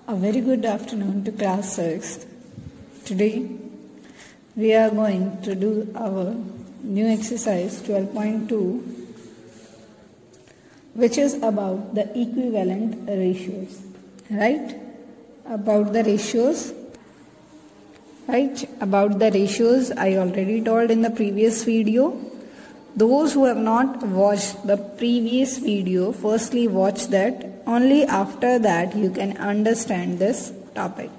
A very good afternoon to class 6th. Today we are going to do our new exercise 12.2, which is about the equivalent ratios. Right? About the ratios. Right? About the ratios I already told in the previous video. Those who have not watched the previous video, firstly watch that. Only after that you can understand this topic.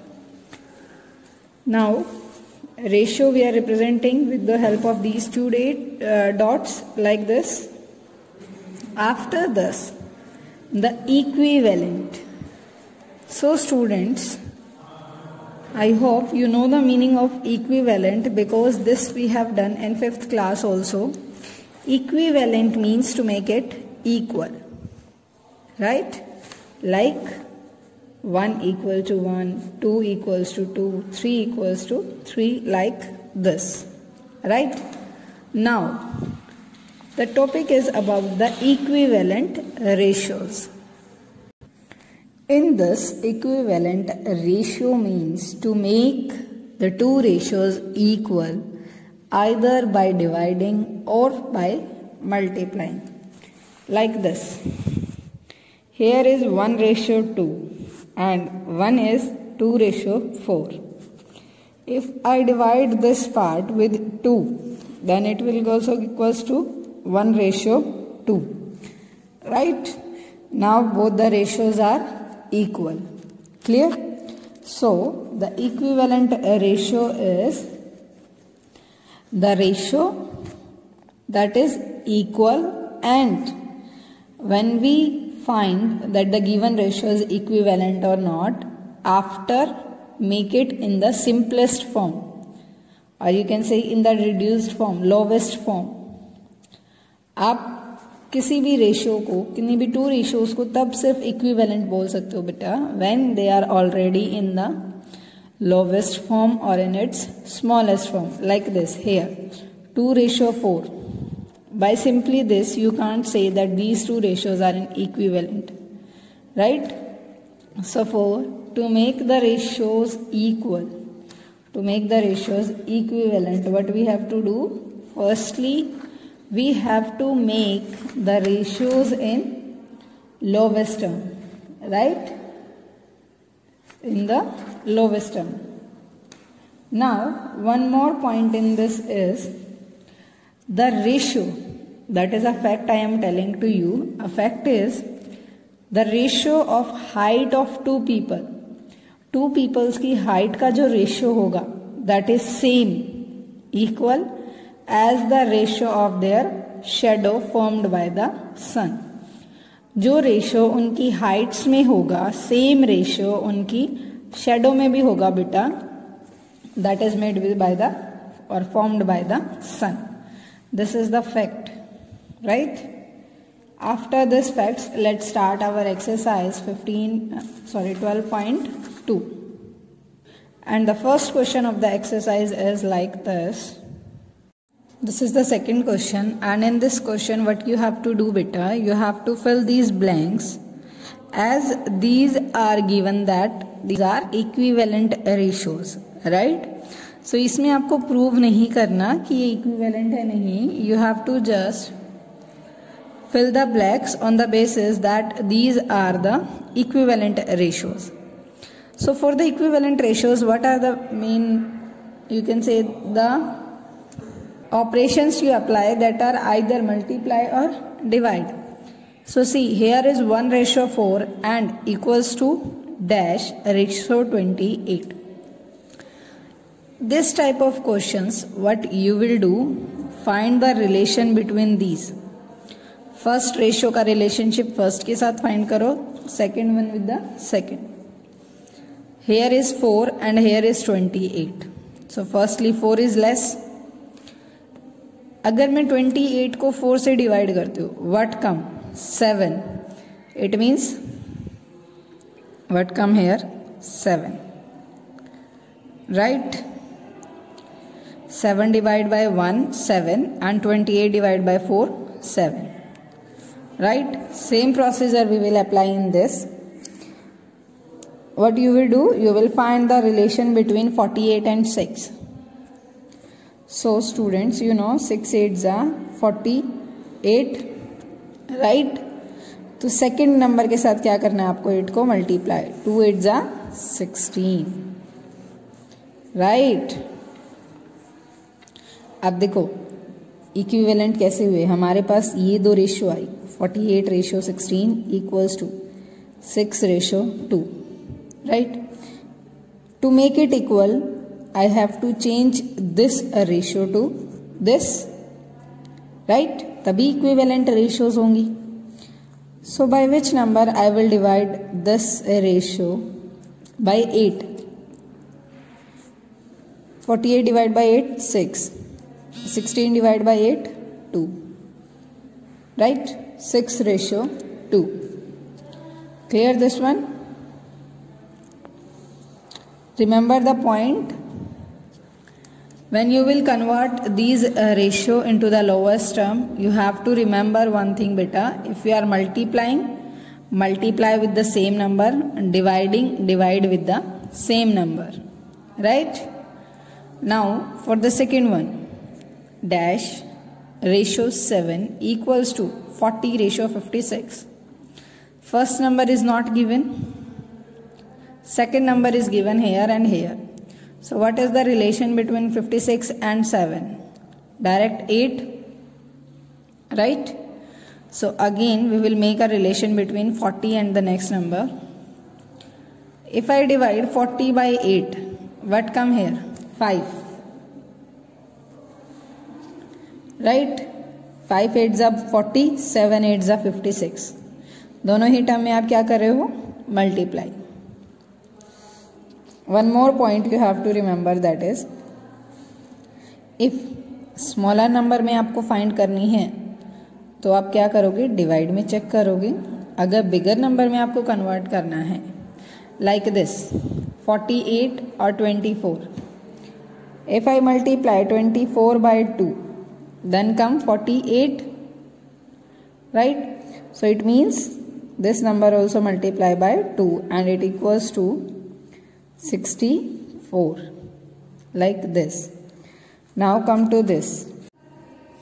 Now, ratio we are representing with the help of these two dots like this. After this, the equivalent. So students, I hope you know the meaning of equivalent, because this we have done in 5th class also. Equivalent means to make it equal, right? Like 1 equal to 1, 2 equals to 2, 3 equals to 3, like this, right? Now, the topic is about the equivalent ratios. In this, equivalent ratio means to make the two ratios equal either by dividing or by multiplying, like this. Here is 1:2 and 1 is 2:4. If I divide this part with 2, then it will also equals to 1:2. Right? Now both the ratios are equal. Clear? So the equivalent ratio is the ratio that is equal, and when we find that the given ratio is equivalent or not, after make it in the simplest form, or you can say in the reduced form, lowest form. आप किसी भी ratio को, किन्हीं भी to ratios को तब सिर्फ equivalent बोल सकते हो बेटा when they are already in the lowest form or in its smallest form, like this. Here 2:4. By simply this you can't say that these two ratios are in equivalent, right? So to make the ratios equal, to make the ratios equivalent, what we have to do? Firstly, we have to make the ratios in lowest term, right? In the lowest term. Now, one more point in this is the ratio. That is a fact I am telling to you. A fact is the ratio of height of two people. Two peoples की height का जो ratio होगा, that is same, equal as the ratio of their shadow formed by the sun. जो ratio उनकी Heights में होगा, same ratio उनकी shadow में भी होगा बेटा, that is made by the और formed by the sun. This is the fact, right? After this facts let's start our exercise 12.2. And the first question of the exercise is like this. This is the second question, and in this question what you have to do beta, you have to fill these blanks as these are given that these are equivalent ratios, right? So इसमें आपको prove नहीं करना कि ये equivalent है नहीं, you have to just fill the blanks on the basis that these are the equivalent ratios. So for the equivalent ratios, what are the main, you can say the operations you apply that are either multiply or divide. So see, here is 1:4 and equals to dash ratio 28. This type of questions, what you will do, find the relation between these. First ratio का relationship first के साथ find करो, second one with the second. Here is 4 and here is 28. So firstly 4 is less. अगर मैं 28 को 4 से divide करती हूँ, what come? 7. It means what come here? 7. Right? 7 divided by 1, 7, and 28 divided by 4, 7. Right? Same procedure we will apply in this. what you will do, you will find the relation between 48 and 6. So students, you know 6 8s are 48, right? तो second number के साथ क्या करना है आपको, 8 को multiply, 2 8s are 16, right? अब देखो इक्विवेलेंट कैसे हुए, हमारे पास ये दो रेशियो आई, 48 ratio 16 equals to 6 ratio 2, right? To make it equal I have to change this ratio to this, right? तभी इक्विवेलेंट रेशियोज होंगी. So by which number I will divide this ratio by 8? 48 divided by 8, 6. 16 divided by 8, 2. Right? 6 ratio 2. Clear this one? Remember the point. When you will convert these ratio into the lowest term, you have to remember one thing beta. If you are multiplying, multiply with the same number, and dividing, divide with the same number, right? Now for the second one, dash ratio 7 equals to 40 ratio 56. First number is not given, second number is given here and here. So what is the relation between 56 and 7? Direct 8, right? So again we will make a relation between 40 and the next number. If I divide 40 by 8, what come here? 5, right? 5 8s are 40, 7 8s are 56. दोनों ही term में आप क्या कर रहे हो, multiply. One more point you have to remember, that is, if smaller number में आपको find करनी है तो आप क्या करोगे, डिवाइड में चेक करोगे. अगर बिगर नंबर में आपको कन्वर्ट करना है, like this 48 और 24, if I multiply 24 by 2, then come 48, right? So it means this number also multiply by 2 and it equals to 64, like this. Now come to this.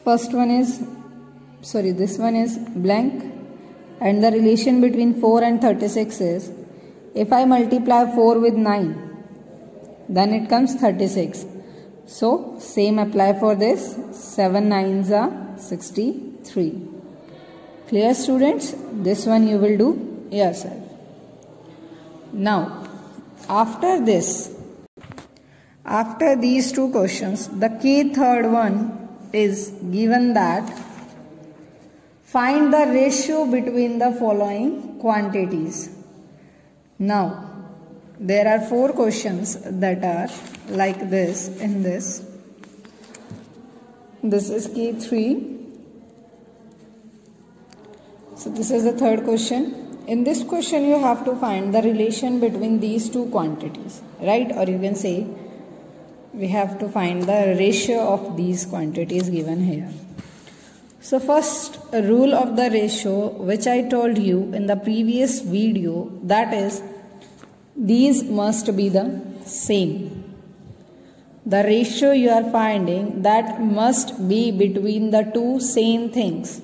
First one is, sorry, this one is blank, and the relation between 4 and 36 is, if I multiply 4 with 9, then it comes 36. So same apply for this, 7 9s are 63. Clear students? This one you will do yourself. Now after this, after these two questions, the key third one is given that find the ratio between the following quantities. Now there are 4 questions that are like this in this. This is key 3. So this is the third question. In this question you have to find the relation between these two quantities, right? Or you can say we have to find the ratio of these quantities given here. So first rule of the ratio, which I told you in the previous video, that is, these must be the same. The ratio you are finding, that must be between the two same things.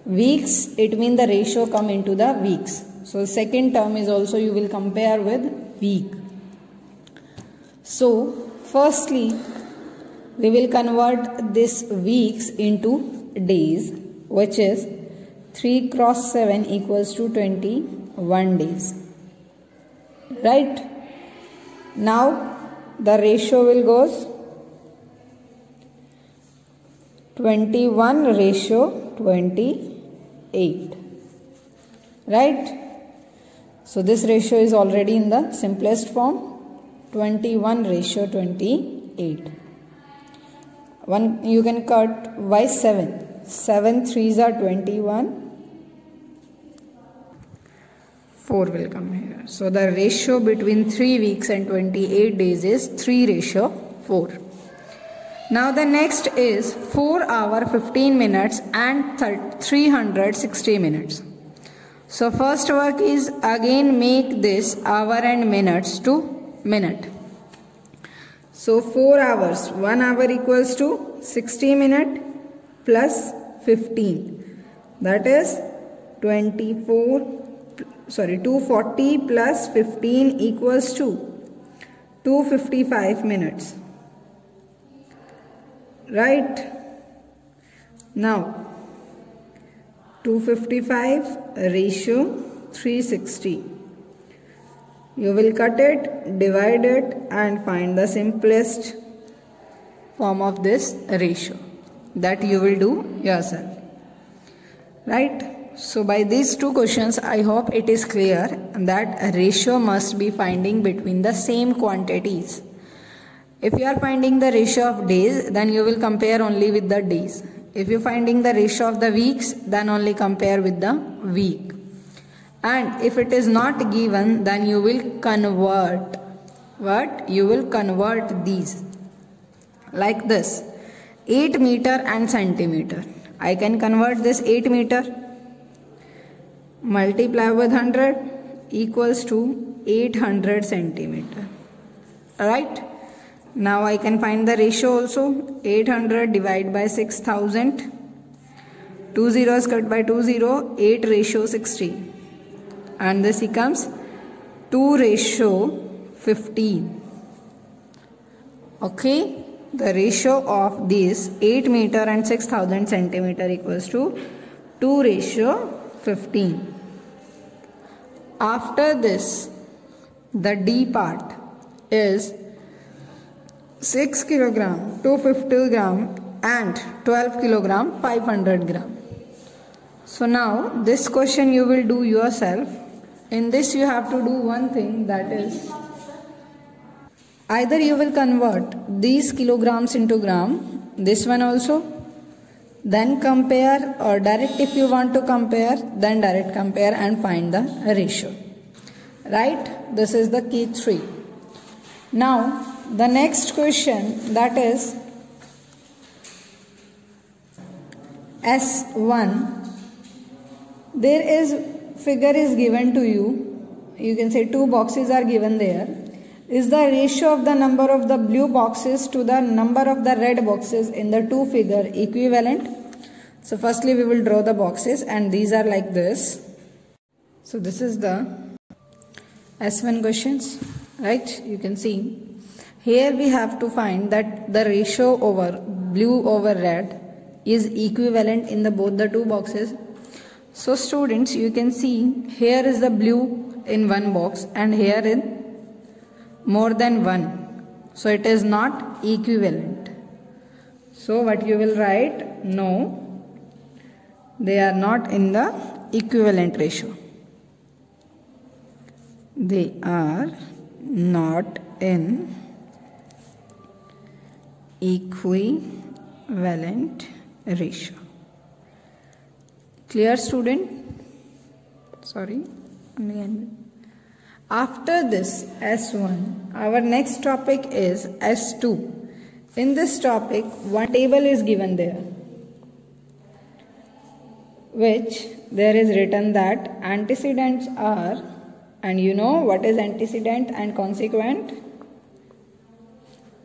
Weeks, it means the ratio come into the weeks. So second term is also you will compare with week. So firstly we will convert this weeks into days, which is 3 cross 7 equals to 21 days, right? Now the ratio will goes 21 ratio 28, right? So this ratio is already in the simplest form, 21 ratio 28. One you can cut by 7, 7 3s are 21, 4 will come here. So the ratio between 3 weeks and 28 days is 3 ratio 4. Now the next is 4 hour 15 minutes and 360 minutes. So first work is again make this hour and minutes to minute. So 4 hours, 1 hour equals to 60 minutes plus 15. That is 240 plus 15 equals to 255 minutes. Right? Now 255 ratio 360. You will cut it, divide it and find the simplest form of this ratio that you will do yourself. Right? So by these two questions, I hope it is clear that a ratio must be finding between the same quantities. If you are finding the ratio of days, then you will compare only with the days. If you are finding the ratio of the weeks, then only compare with the week. And if it is not given, then you will convert. What? You will convert these. Like this. 8 meter and centimeter. I can convert this 8 meter. Multiply with 100 equals to 800 centimeter. Alright. Now I can find the ratio also. 800 divided by 6000. 2 zeros cut by 2 0. 8 ratio 60. And this becomes 2 ratio 15. Okay. The ratio of these 8 meter and 6000 centimeter equals to 2 ratio 15. After this, the D part is 6 kilogram, 250 gram and 12 kilogram, 500 gram. So now this question you will do yourself. In this you have to do one thing, that is either you will convert these kilograms into gram, this one also, then compare, or direct if you want to compare, then direct compare and find the ratio. Right? This is the key 3. Now the next question, that is S1. There is figure is given to you. You can say 2 boxes are given there. Is the ratio of the number of the blue boxes to the number of the red boxes in the 2 figure equivalent? So firstly we will draw the boxes, and these are like this. So this is the S1 questions, right? You can see here we have to find that the ratio over blue over red is equivalent in the both the 2 boxes. So students, you can see here is the blue in one box and here in more than one. So it is not equivalent. So what you will write? No, they are not in the equivalent ratio. They are not in equivalent ratio. Clear, student? Sorry. After this S1, our next topic is S2. In this topic, one table is given there, which there is written that antecedents are, and you know what is antecedent and consequent.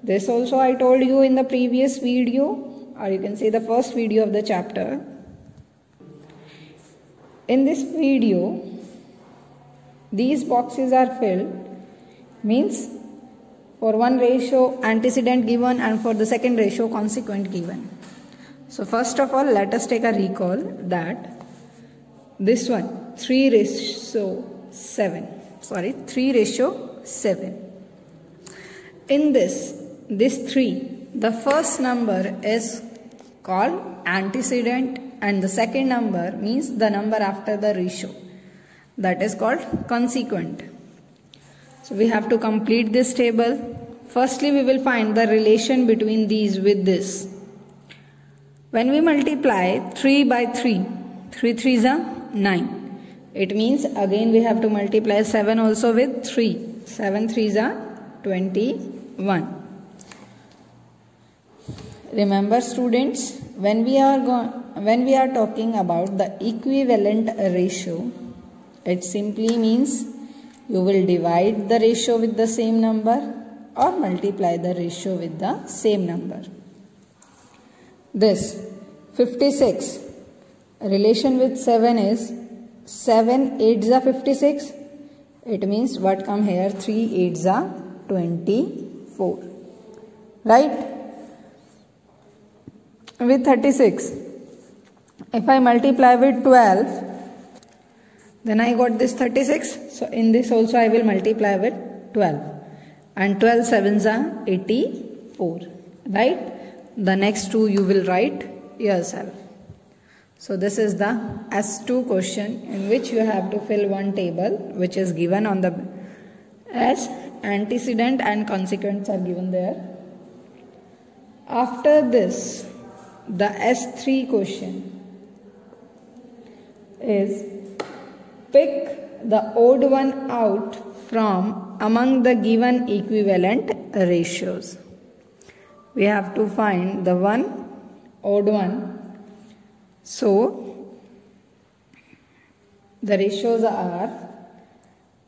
This also I told you in the previous video, or you can say the first video of the chapter. In this video, these boxes are filled, means for one ratio antecedent given and for the second ratio consequent given. So first of all, let us take a recall that this one 3 ratio 7. In this 3, the first number is called antecedent and the second number means the number after the ratio, that is called consequent. So we have to complete this table. Firstly, we will find the relation between these with this. When we multiply 3 by 3, 3 3s are 9. It means again we have to multiply 7 also with 3. 7 3s are 21. Remember students, when we are talking about the equivalent ratio, It simply means you will divide the ratio with the same number or multiply the ratio with the same number. This 56 relation with 7 is 7 8s are 56. It means what come here, 3 8s are 24. Right? With 36, if I multiply with 12, then I got this 36. So in this also I will multiply with 12. And 12 7s are 84. Right? The next two you will write yourself. So this is the S2 question in which you have to fill one table which is given on the as antecedent and consequents are given there. After this, the S3 question is pick the odd one out from among the given equivalent ratios. We have to find the one odd one. So the ratios are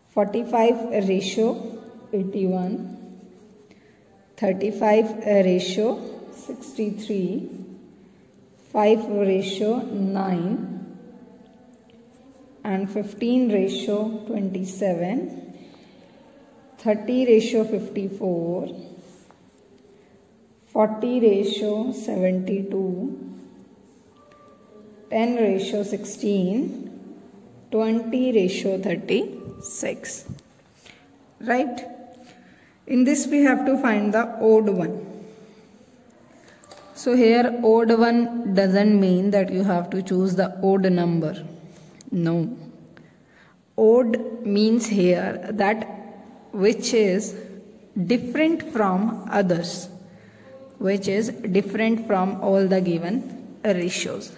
45 ratio 81, 35 ratio 63, 5 ratio 9 and 15 ratio 27, 30 ratio 54, 40 ratio 72, 10 ratio 16, 20 ratio 36. Right? In this we have to find the odd one. So here odd one doesn't mean that you have to choose the odd number. No. Odd means here that which is different from others, which is different from all the given ratios.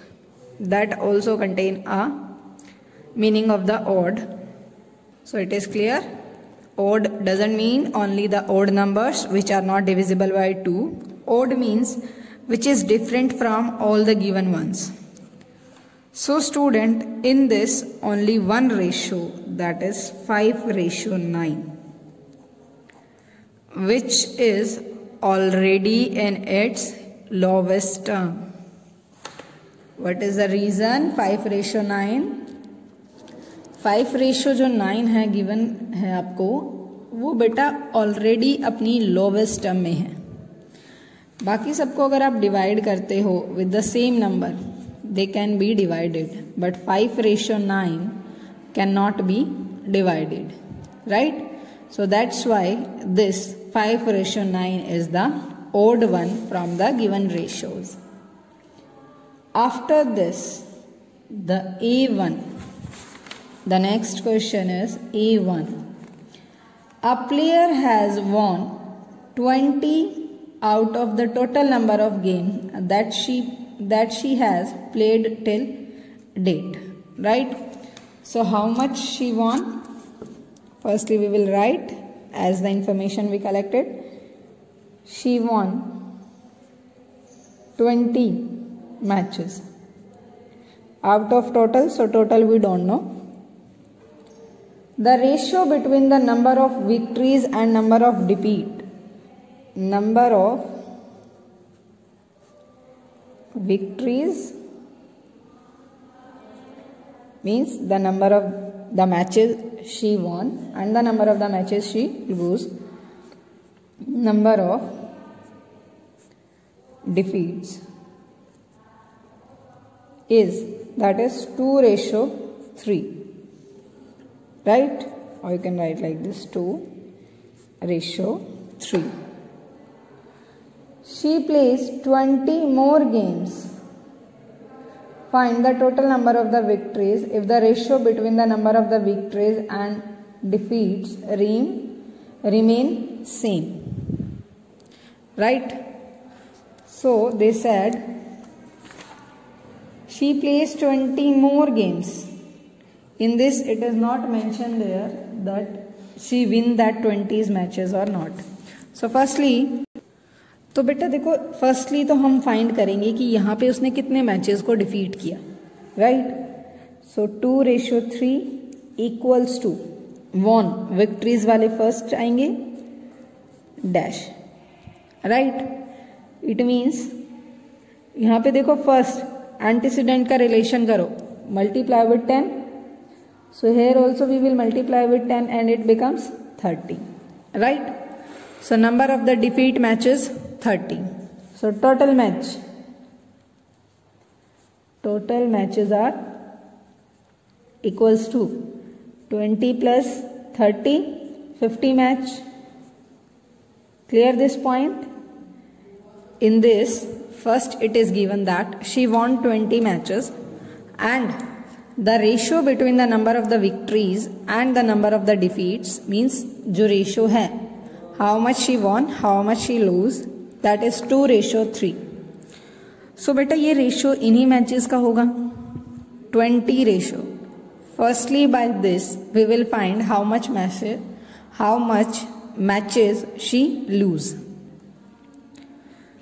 That also contain a meaning of the odd. So it is clear. Odd doesn't mean only the odd numbers which are not divisible by 2. Odd means which is different from all the given ones. So student, in this only one ratio, that is 5 ratio 9, which is already in its lowest term. What is the reason 5 ratio 9? 5 ratio जो 9 है given है आपको, वो बेटा already अपनी lowest term में है. बाकी सबको अगर आप डिवाइड करते हो with the same number, they can be divided, but 5 ratio 9 can not be divided. Right? So that's why this 5 ratio 9 is the odd one from the given ratios. After this, the A1. The next question is A1. A player has won 20 out of the total number of games that she has played till date. Right? So how much she won? Firstly we will write as the information we collected. She won 20 matches out of total, so total we don't know. The ratio between the number of victories and number of defeat. Number of victories means the number of the matches she won and the number of the matches she lost. Number of defeats is, that is 2 ratio 3. Right? Or you can write like this, 2 ratio 3. She plays 20 more games. Find the total number of the victories if the ratio between the number of the victories and defeats remain same. Right? So they said she plays 20 more games. In this it is not mentioned there that she win that 20 matches or not. So firstly, तो बेटा देखो, firstly तो हम find करेंगे कि यहाँ पे उसने कितने मैचेस को डिफीट किया. Right? So 2 ratio 3 equals to won, victories वाले फर्स्ट आएंगे, डैश, राइट। इट मीन्स यहां पे देखो फर्स्ट एंटीसीडेंट का रिलेशन करो, multiply with 10, so here also we will multiply with 10 and it becomes 30, right. So number of the defeat matches 30. So total matches are equals to 20 plus 30, 50 match. Clear this point? In this, first it is given that she won 20 matches and the ratio between the number of the victories and the number of the defeats means जो ratio है, how much she won, how much she lose, that is 2:3. So बेटा ये ratio इन्हीं matches का होगा, 20 ratio. Firstly by this we will find how much matches she lose.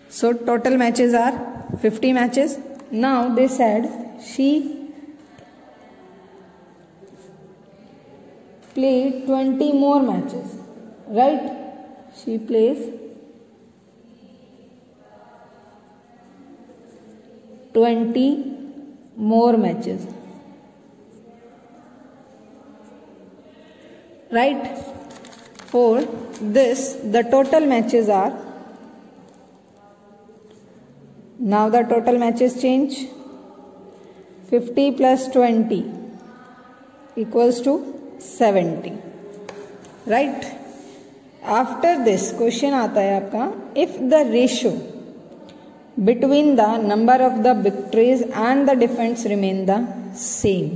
So total matches are 50 matches. Now they said she played 20 more matches, right? She plays 20 more matches, right? For this the total matches are, now the total matches change, 50 plus 20 equals to 70, right? After this question आता है आपका, if the ratio between the number of the victories and the defeats remain the same,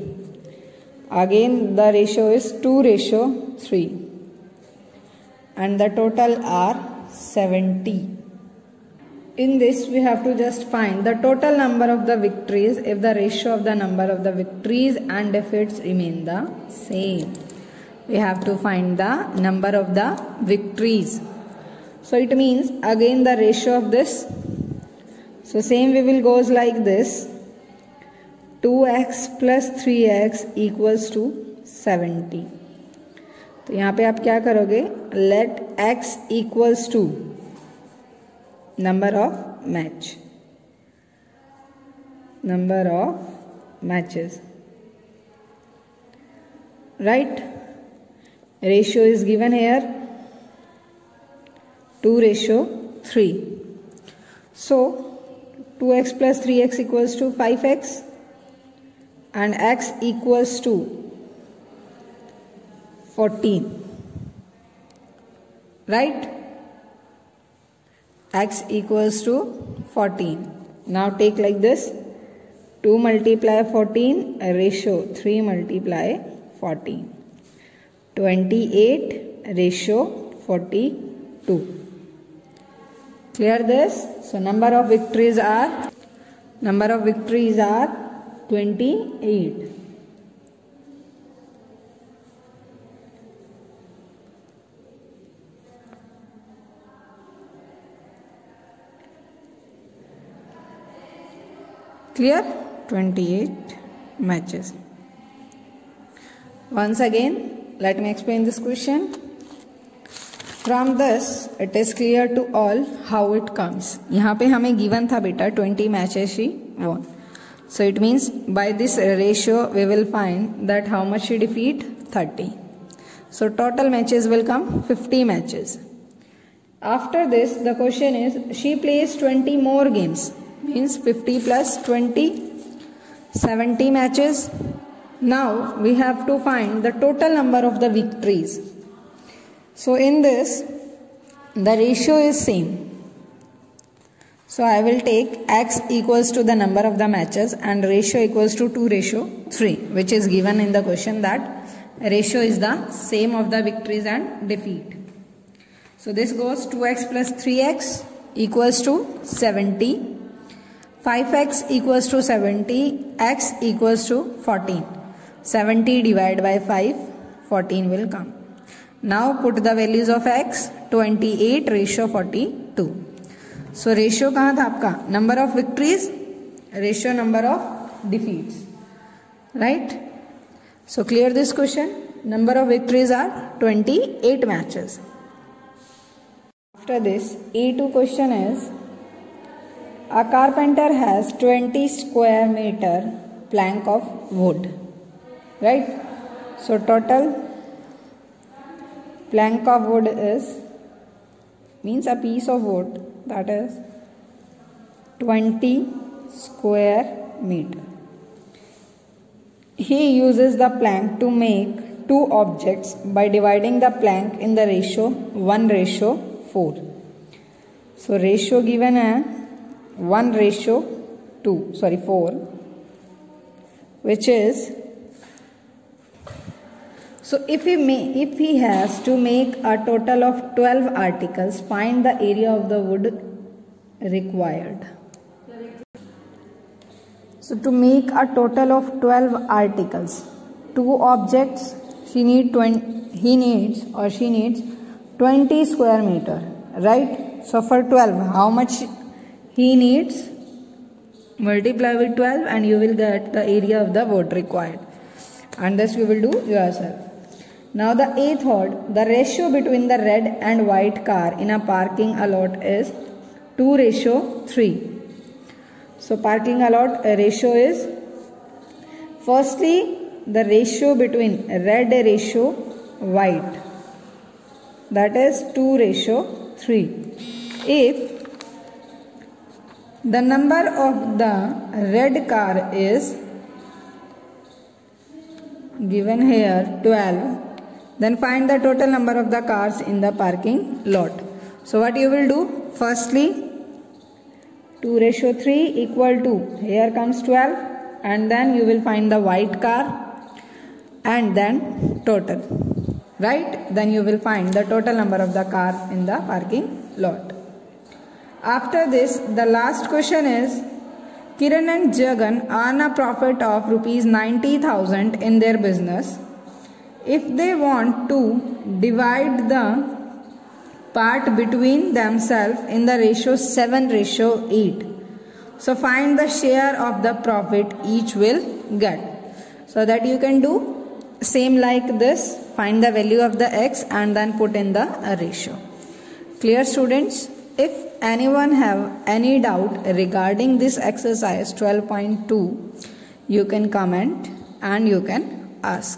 again the ratio is 2:3 and the total are 70. In this we have to just find the total number of the victories if the ratio of the number of the victories and defeats remain the same. We have to find the number of the victories. So it means again the ratio of this, so same we will goes like this, 2x plus 3x equals to 70. तो यहाँ पे आप क्या करोगे, let x equals to number of matches, right? Ratio is given here 2:3. So 2x plus 3x equals to 5x and x equals to 14, right? X equals to 14. Now take like this, 2 multiply 14, ratio 3 multiply 14, 28 ratio 42. Clear this? So number of victories are 28. Clear? 28 matches. Once again, let me explain this question. From this it is clear to all how it comes. यहाँ पे हमें given था बेटा 20 matches she won. So it means by this ratio we will find that how much she defeat, 30. So total matches will come 50 matches. After this the question is she plays 20 more games, means 50 plus 20, 70 matches. Now we have to find the total number of the victories. So in this the ratio is same. So I will take x equals to the number of the matches and ratio equals to 2:3, which is given in the question that ratio is the same of the victories and defeat. So this goes 2x plus 3x equals to 70, 5x equals to 70, x equals to 14. 70 divided by 5, 14 will come. Now put the values of x, 28 ratio 42. So ratio कहाँ था आपका, number of victories, ratio number of defeats, right? So clear this question. Number of victories are 28 matches. After this, E2 question is, a carpenter has 20 square meter plank of wood, right? So total plank of wood means a piece of wood, that is 20 square meter. He uses the plank to make two objects by dividing the plank in the ratio 1:4. So ratio given है 1:4, which is, so if he has to make a total of 12 articles, find the area of the wood required. So to make a total of 12 articles, two objects, he needs 20 square meter, right? So for 12, how much he needs? Multiply with 12 and you will get the area of the wood required. And this you will do yourself. Now the eighth odd, the ratio between the red and white car in a parking lot is 2:3. So parking lot ratio is, firstly the ratio between red ratio white, that is 2:3. If the number of the red car is given here 12, then find the total number of the cars in the parking lot. So what you will do? Firstly, 2:3 equal to, here comes 12, and then you will find the white car and then total, right? Then you will find the total number of the car in the parking lot. After this, the last question is, Kiran and Jagan earn a profit of rupees 90,000 in their business. If they want to divide the part between themselves in the ratio 7:8, so find the share of the profit each will get. So that you can do same like this, find the value of the x and then put in the ratio. Clear, students? If anyone have any doubt regarding this exercise 12.2, you can comment and you can ask.